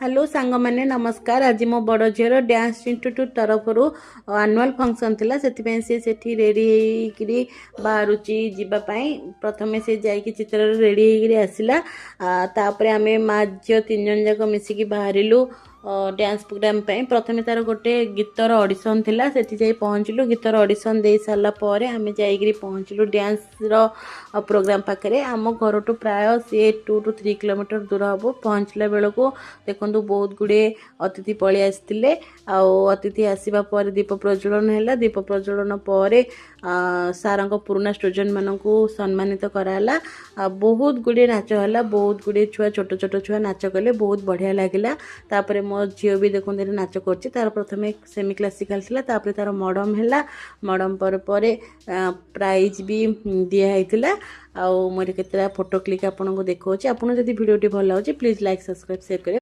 Hello सांग माने नमस्कार। आज मो बड़ झीर डांस इंस्टीट्यूट तरफ आनुआल फंक्शन थिला सेति से सेठी रेडी हेकरी बाहरुची जीवाई प्रथमे से जाइकी चित्र रेडी हेकरी आसिला। तापरे आमे माँ झील 3 जन जाक मिसिकी बाहरिलु डांस प्रोग्राम पे। प्रथमे तार गोटे गीतर ऑडिशन थिला सेठी जाई पहुँचलु। गीतर ऑडिशन दे सारा पर आमे जाइकरी पहुँचलु डांस रो प्रोग्राम पाखरे। आम घर टू प्राय से 2 to 3 किलोमीटर दूर हम। पहुँचला बेल को देखो बहुत गुड़े अतिथि पलि आसते। अतिथि आसवा पर दीप प्रज्वलन है। दीप प्रज्वलन पर सार पुराना स्टूडेंट मानक सम्मानित कराला। बहुत गुड़े नाच है। बहुत गुड़े छुआ छोट छोट छुआ नाच कले बहुत बढ़िया लगिला। तापर मो झील भी देखो नाच कर तार प्रथमे सेमी क्लासिकल थिला। तापर तार मॉडर्न है। मॉडर्न पर प्राइज भी दिखाई मोर केतला फोटो क्लिक आपको देखा। आपको जब वीडियो भल लगे प्लीज लाइक सब्सक्राइब शेयर करें।